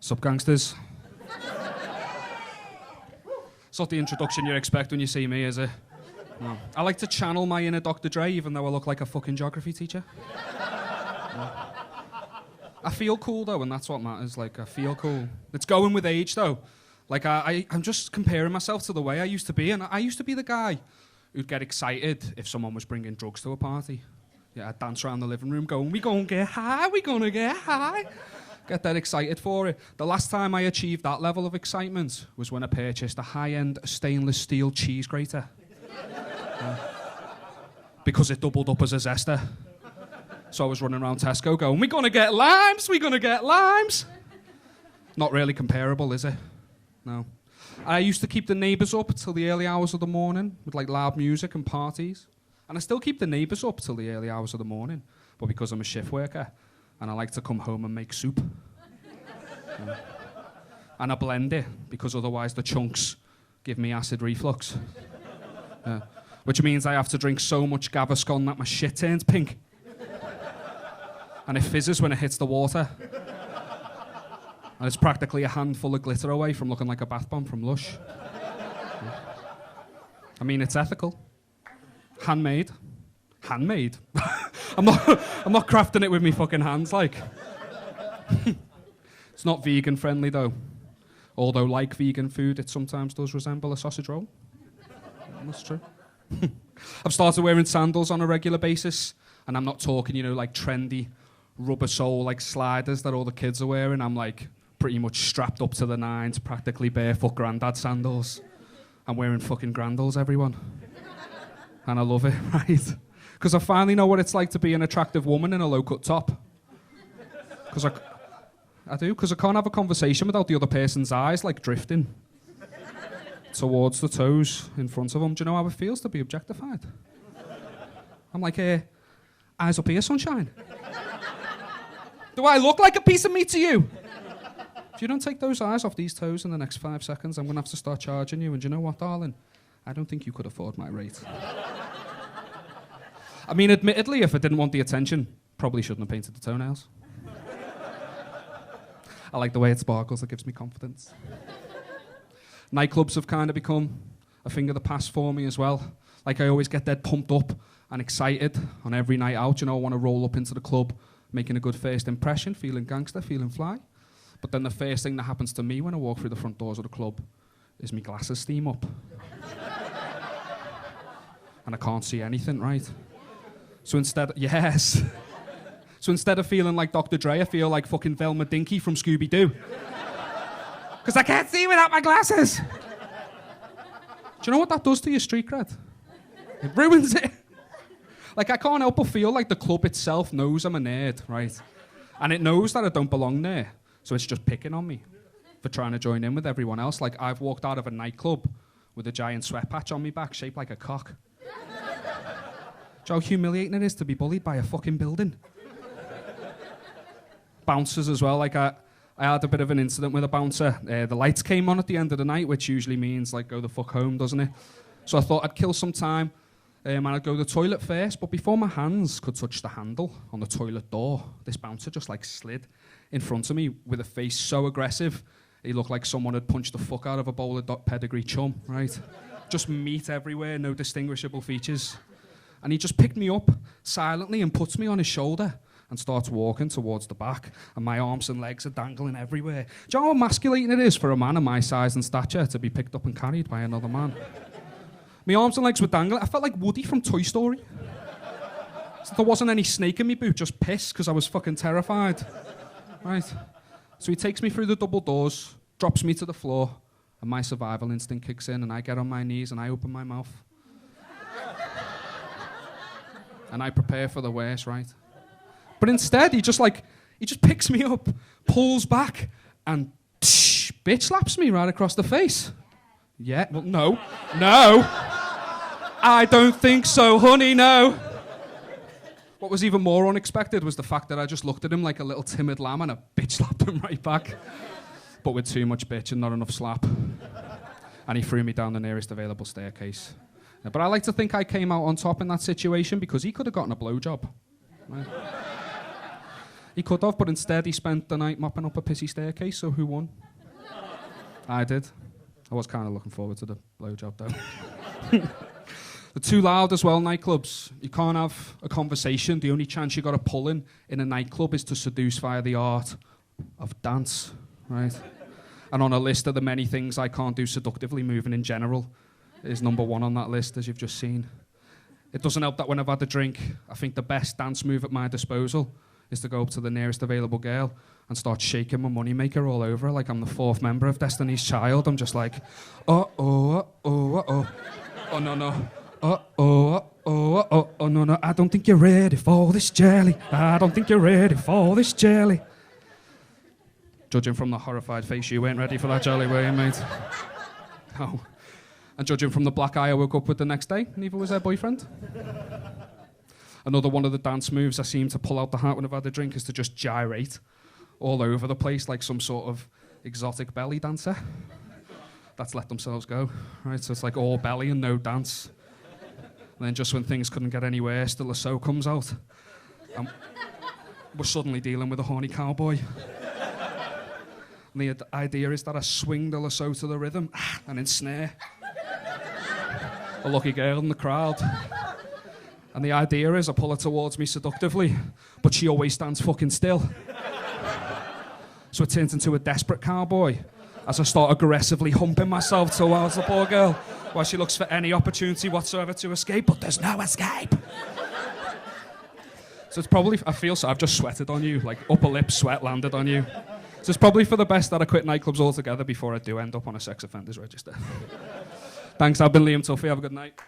Sup, gangsters? It's not the introduction you expect when you see me, is it? No. I like to channel my inner Dr. Dre, even though I look like a fucking geography teacher. No. I feel cool, though, and that's what matters. Like, I feel cool. It's going with age, though. Like, I'm just comparing myself to the way I used to be, and I used to be the guy who'd get excited if someone was bringing drugs to a party. Yeah, I'd dance around the living room going, we gonna get high, we gonna get high. Get that excited for it. The last time I achieved that level of excitement was when I purchased a high-end stainless steel cheese grater. Because it doubled up as a zester. So I was running around Tesco going, we're gonna get limes, we're gonna get limes. Not really comparable, is it? No. I used to keep the neighbours up till the early hours of the morning with like loud music and parties. And I still keep the neighbours up till the early hours of the morning. But because I'm a shift worker and I like to come home and make soup. And I blend it because otherwise the chunks give me acid reflux. Which means I have to drink so much Gaviscon that my shit turns pink. And it fizzes when it hits the water. And it's practically a handful of glitter away from looking like a bath bomb from Lush. I mean, it's ethical. Handmade. Handmade? I'm not crafting it with me fucking hands, like. It's not vegan friendly, though. Although, like vegan food, it sometimes does resemble a sausage roll. That's true. I've started wearing sandals on a regular basis, and I'm not talking, you know, like trendy rubber sole like sliders that all the kids are wearing. I'm like pretty much strapped up to the nines, practically barefoot granddad sandals. I'm wearing fucking Grandals, everyone. And I love it, right? Because I finally know what it's like to be an attractive woman in a low-cut top. Because I do, because I can't have a conversation without the other person's eyes, like, drifting towards the toes in front of them. Do you know how it feels to be objectified? I'm like, eyes up here, sunshine. Do I look like a piece of meat to you? If you don't take those eyes off these toes in the next 5 seconds, I'm going to have to start charging you. And do you know what, darling? I don't think you could afford my rate. I mean, admittedly, if I didn't want the attention, probably shouldn't have painted the toenails. I like the way it sparkles. It gives me confidence. Nightclubs have kind of become a thing of the past for me as well. Like, I always get dead pumped up and excited on every night out. You know, I want to roll up into the club, making a good first impression, feeling gangster, feeling fly. But then the first thing that happens to me when I walk through the front doors of the club is my glasses steam up. And I can't see anything, right? So instead of feeling like Dr. Dre, I feel like fucking Velma Dinky from Scooby-Doo. Because I can't see without my glasses. Do you know what that does to your street cred? It ruins it. Like, I can't help but feel like the club itself knows I'm a nerd, right? And it knows that I don't belong there. So it's just picking on me for trying to join in with everyone else. Like, I've walked out of a nightclub with a giant sweat patch on my back shaped like a cock. Do you know how humiliating it is to be bullied by a fucking building? Bouncers as well. Like, I had a bit of an incident with a bouncer. The lights came on at the end of the night, which usually means, like, go the fuck home, doesn't it? So I thought I'd kill some time. And I'd go to the toilet first, but before my hands could touch the handle on the toilet door, this bouncer just like slid in front of me with a face so aggressive, he looked like someone had punched the fuck out of a bowl of pedigree chum, right? Just meat everywhere, no distinguishable features. And he just picked me up silently and puts me on his shoulder and starts walking towards the back, and my arms and legs are dangling everywhere. Do you know how emasculating it is for a man of my size and stature to be picked up and carried by another man? My arms and legs were dangling. I felt like Woody from Toy Story. So there wasn't any snake in my boot, just piss, because I was fucking terrified. Right. So he takes me through the double doors, drops me to the floor, and my survival instinct kicks in, and I get on my knees and I open my mouth. And I prepare for the worst, right? But instead, he just picks me up, pulls back, and bitch slaps me right across the face. Yeah, well, no. I don't think so, honey, no. What was even more unexpected was the fact that I just looked at him like a little timid lamb and I bitch slapped him right back. But with too much bitch and not enough slap. And he threw me down the nearest available staircase. But I like to think I came out on top in that situation because he could have gotten a blowjob. Right? He could have, but instead he spent the night mopping up a pissy staircase, so who won? I did. I was kind of looking forward to the blowjob, though. They're too loud as well, nightclubs. You can't have a conversation. The only chance you got to pull in a nightclub is to seduce via the art of dance, right? And on a list of the many things I can't do seductively, moving in general is number one on that list, as you've just seen. It doesn't help that when I've had a drink, I think the best dance move at my disposal is to go up to the nearest available girl and start shaking my moneymaker all over her like I'm the fourth member of Destiny's Child. I'm just like, oh, no, no. Oh, no, I don't think you're ready for this jelly. I don't think you're ready for this jelly. Judging from the horrified face, you weren't ready for that jelly, were you, mate? No. And judging from the black eye I woke up with the next day, neither was her boyfriend. Another one of the dance moves I seem to pull out the hat when I've had a drink is to just gyrate all over the place like some sort of exotic belly dancer that's let themselves go, right? So it's like all belly and no dance. And then just when things couldn't get any worse, the lasso comes out. And we're suddenly dealing with a horny cowboy. And the idea is that I swing the lasso to the rhythm and ensnare a lucky girl in the crowd. And the idea is I pull her towards me seductively, but she always stands fucking still. So it turns into a desperate cowboy as I start aggressively humping myself towards the poor girl while she looks for any opportunity whatsoever to escape, but there's no escape. So it's probably, I feel so, I've just sweated on you, like upper lip sweat landed on you. So it's probably for the best that I quit nightclubs altogether before I do end up on a sex offenders register. Thanks, I've been Liam Tuffy, have a good night.